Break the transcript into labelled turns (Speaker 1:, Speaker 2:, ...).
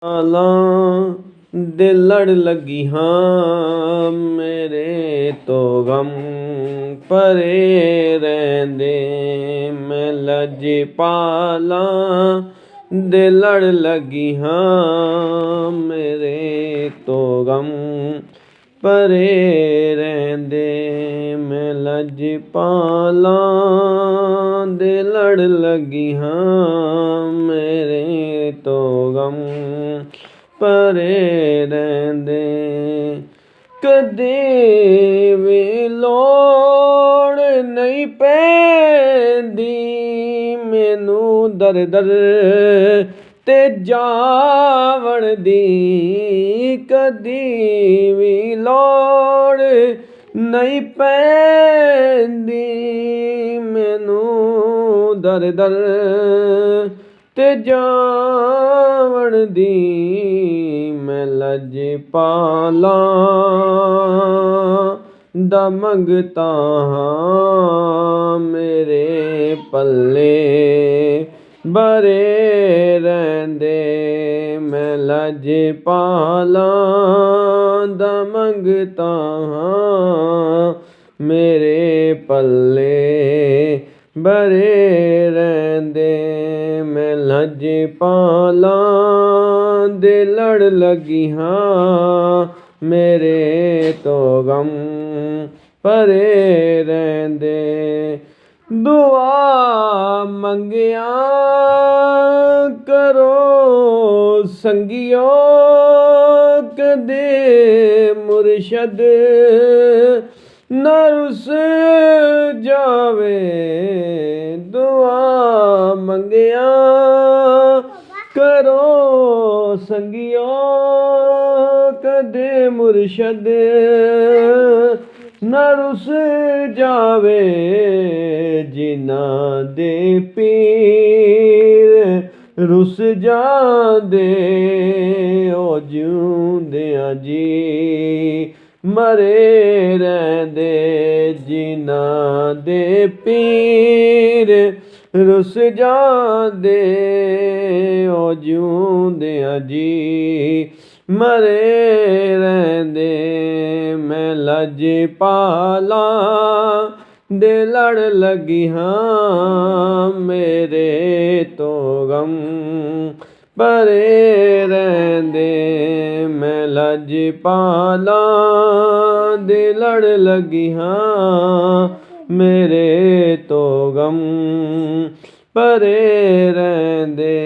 Speaker 1: ਆਲਾਂ ਦੇ ਲੜ ਲੱਗੀ ਹਾਂ, ਮੇਰੇ ਤੋਂ ਗਮ ਭਰੇ ਰਹਿੰਦੇ। ਮੈਂ ਲਜਪਾਲਾਂ ਦੇ ਲੜ ਲੱਗੀ ਹਾਂ, ਮੇਰੇ ਤੋਂ ਗਮ ਭਰੇ ਰਹਿੰਦੇ। ਮੈਂ ਲਜਪਾਲਾਂ ਦੇ ਲੜ ਲੱਗੀ ਹਾਂ, ਮੇਰੇ ਤੋਂ ਗਮ ਭਰੇ ਰਹਿੰਦੇ। ਕਦੇ ਵੀ ਲੋੜ ਨਹੀਂ ਪੈਂਦੀ ਮੈਨੂੰ ਦਰ ਦਰ ਤੇ ਜਾਵਣ ਦੀ, ਕਦੀ ਵੀ ਲੋੜ ਨਹੀਂ ਪੈਂਦੀ ਮੈਨੂੰ ਦਰ ਦਰ ਤੇ ਜਾਵਣ ਦੀ। ਮੈਂ ਲਜਪਾਲਾਂ ਦਾ ਮੰਗਤਾ ਹਾਂ, ਮੇਰੇ ਪੱਲੇ ਭਰੇ ਰਹਿੰਦੇ। ਮੈਂ ਲਜਪਾਲਾਂ ਦਾ ਮੰਗਤਾ ਹਾਂ, ਮੇਰੇ ਪੱਲੇ ਭਰੇ ਰਹਿੰਦੇ। ਮੈਂ ਲਜਪਾਲਾਂ ਦੇ ਲੜ ਲੱਗੀ ਹਾਂ, ਮੇਰੇ ਤੋਂ ਗਮ ਭਰੇ ਰਹਿੰਦੇ। ਦੁਆ ਮੰਗਿਆ ਕਰੋ ਸੰਗਿਓ, ਕਦੇ ਮੁਰਸ਼ਦ ਨਾ ਰੁੱਸ ਜਾਵੇ। ਦੁਆ ਮੰਗਿਆ ਕਰੋ ਸੰਗਿਓ, ਕਦੇ ਮੁਰਸ਼ਦ ਨਾ ਰੁੱਸ ਜਾਵੇ। ਜਿਨ੍ਹਾਂ ਦੇ ਪੀਰ ਰੁੱਸ ਜਾਂਦੇ, ਉਹ ਜਿਉਂਦਿਆਂ ਜੀ ਮਰੇ ਰਹਿੰਦੇ। ਜਿਨ੍ਹਾਂ ਦੇ ਪੀਰ ਰੁੱਸ ਜਾਂਦੇ, ਉਹ ਜਿਉਂਦਿਆਂ ਜੀ ਮਰੇ ਰਹਿੰਦੇ। ਮੈਂ ਲਜਪਾਲਾਂ ਦੇ ਲੜ ਲੱਗੀ ਹਾਂ, ਮੇਰੇ ਤੋਂ ਗਮ ਭਰੇ ਰਹਿੰਦੇ। ਮੈਂ ਲਜਪਾਲਾਂ ਦੇ ਲੜ ਲੱਗੀ ਹਾਂ, ਮੇਰੇ ਤੋਂ ਗਮ ਭਰੇ ਰਹਿੰਦੇ।